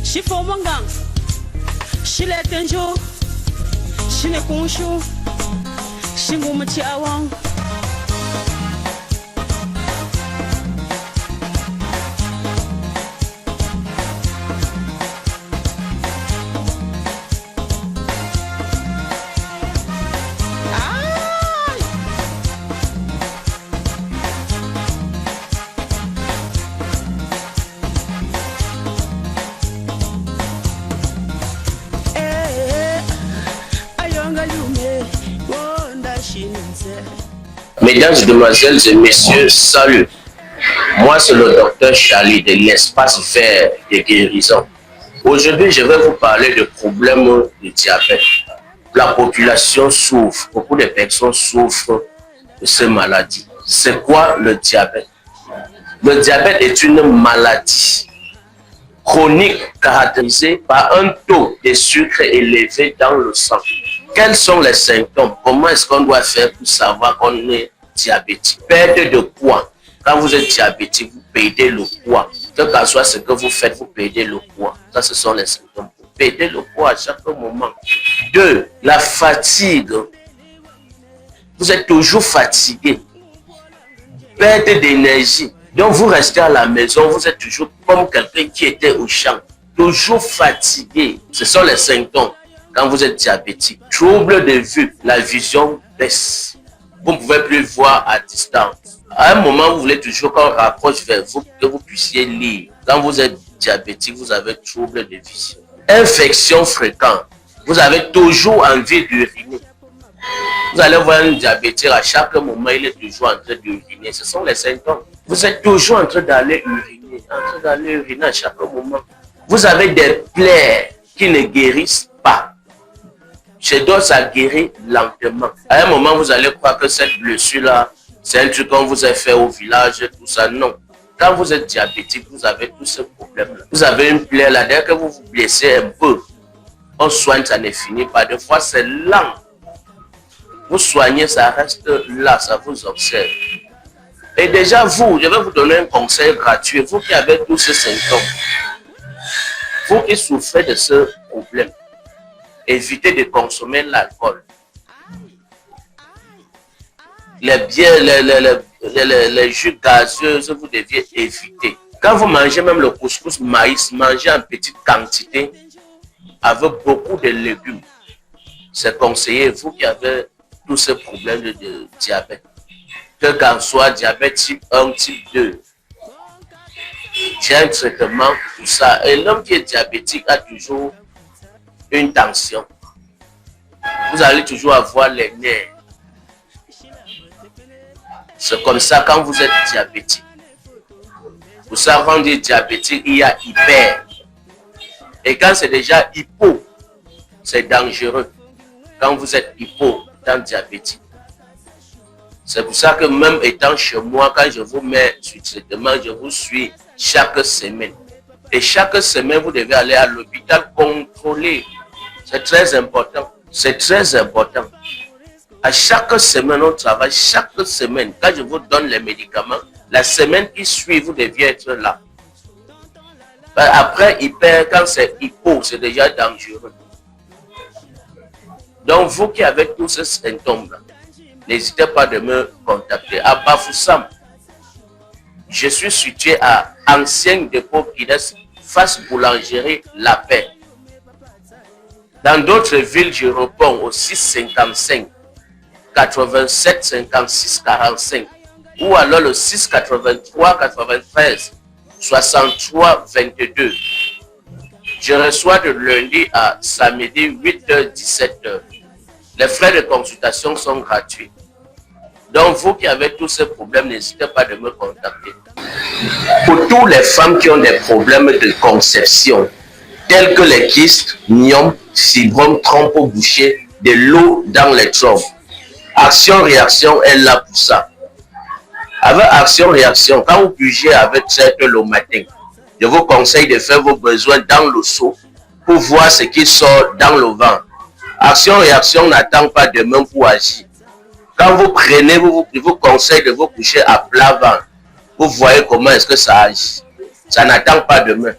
Shifomangang, Shiletenjo, Shinekunshu, Shingumatiawang. Mesdames, Demoiselles et Messieurs, salut. Moi, c'est le docteur Charlie de l'espace vert de guérison. Aujourd'hui, je vais vous parler de problèmes de diabète. La population souffre, beaucoup de personnes souffrent de ces maladies. C'est quoi le diabète? Le diabète est une maladie chronique caractérisée par un taux de sucre élevé dans le sang. Quels sont les symptômes? Comment est-ce qu'on doit faire pour savoir qu'on est diabétique? Perte de poids. Quand vous êtes diabétique, vous perdez le poids. Quel que soit ce que vous faites, vous perdez le poids. Ça, ce sont les symptômes. Vous perdez le poids à chaque moment. 2. La fatigue. Vous êtes toujours fatigué. Perte d'énergie. Donc, vous restez à la maison, vous êtes toujours comme quelqu'un qui était au champ. Toujours fatigué. Ce sont les symptômes. Quand vous êtes diabétique, trouble de vue, la vision baisse. Vous ne pouvez plus voir à distance. À un moment, vous voulez toujours qu'on rapproche vers vous pour que vous puissiez lire. Quand vous êtes diabétique, vous avez trouble de vision. Infection fréquente. Vous avez toujours envie d'uriner. Vous allez voir un diabétique, à chaque moment, il est toujours en train d'uriner. Ce sont les symptômes. Vous êtes toujours en train d'aller uriner, à chaque moment. Vous avez des plaies qui ne guérissent pas. Chez d'autres, ça guérit lentement. À un moment, vous allez croire que cette blessure-là, c'est un truc qu'on vous a fait au village, tout ça. Non. Quand vous êtes diabétique, vous avez tous ces problèmes-là. Vous avez une plaie là, dès que vous vous blessez un peu, on soigne, ça ne finit pas. Des fois, c'est lent. Vous soignez, ça reste là, ça vous observe. Et déjà, je vais vous donner un conseil gratuit. Vous qui avez tous ces symptômes, vous qui souffrez de ce problème, évitez de consommer l'alcool. Les jus gazeux, vous deviez éviter. Quand vous mangez même le couscous maïs, mangez en petite quantité avec beaucoup de légumes. C'est conseillé, vous qui avez tous ces problèmes de diabète. Que qu'en soit diabète type 1, type 2. J'ai un traitement pour ça. Et l'homme qui est diabétique a toujours une tension. Vous allez toujours avoir les nerfs. C'est comme ça quand vous êtes diabétique. Pour ça, quand on dit diabétique, il y a hyper. Et quand c'est déjà hypo, c'est dangereux. Quand vous êtes hypo, dans diabétique. C'est pour ça que même étant chez moi, quand je vous mets sur traitement, je vous suis chaque semaine. Et chaque semaine, vous devez aller à l'hôpital contrôler. C'est très important. C'est très important. À chaque semaine, on travaille. Chaque semaine, quand je vous donne les médicaments, la semaine qui suit, vous deviez être là. Après, hyper, quand c'est hypo, c'est déjà dangereux. Donc, vous qui avez tous ces symptômes-là, n'hésitez pas de me contacter. À Bafoussam, je suis situé à Ancien Dépôt Guinness, face boulangerie La Paix. Dans d'autres villes, je réponds au 655 87 56 45 ou alors le 683 93 63 22. Je reçois de lundi à samedi 8h 17h. Les frais de consultation sont gratuits. Donc vous qui avez tous ces problèmes, n'hésitez pas de me contacter. Pour toutes les femmes qui ont des problèmes de conception, tels que les kystes, myomes, fibromes, trompes bouchées, de l'eau dans les trompes, Action-Réaction est là pour ça. Avec Action-Réaction, quand vous bugez avec cette le matin, je vous conseille de faire vos besoins dans le seau pour voir ce qui sort dans le ventre. Action-Réaction n'attend pas demain pour agir. Quand vous prenez, je vous conseille de vous coucher à plat ventre. Vous voyez comment est-ce que ça agit. Ça n'attend pas demain.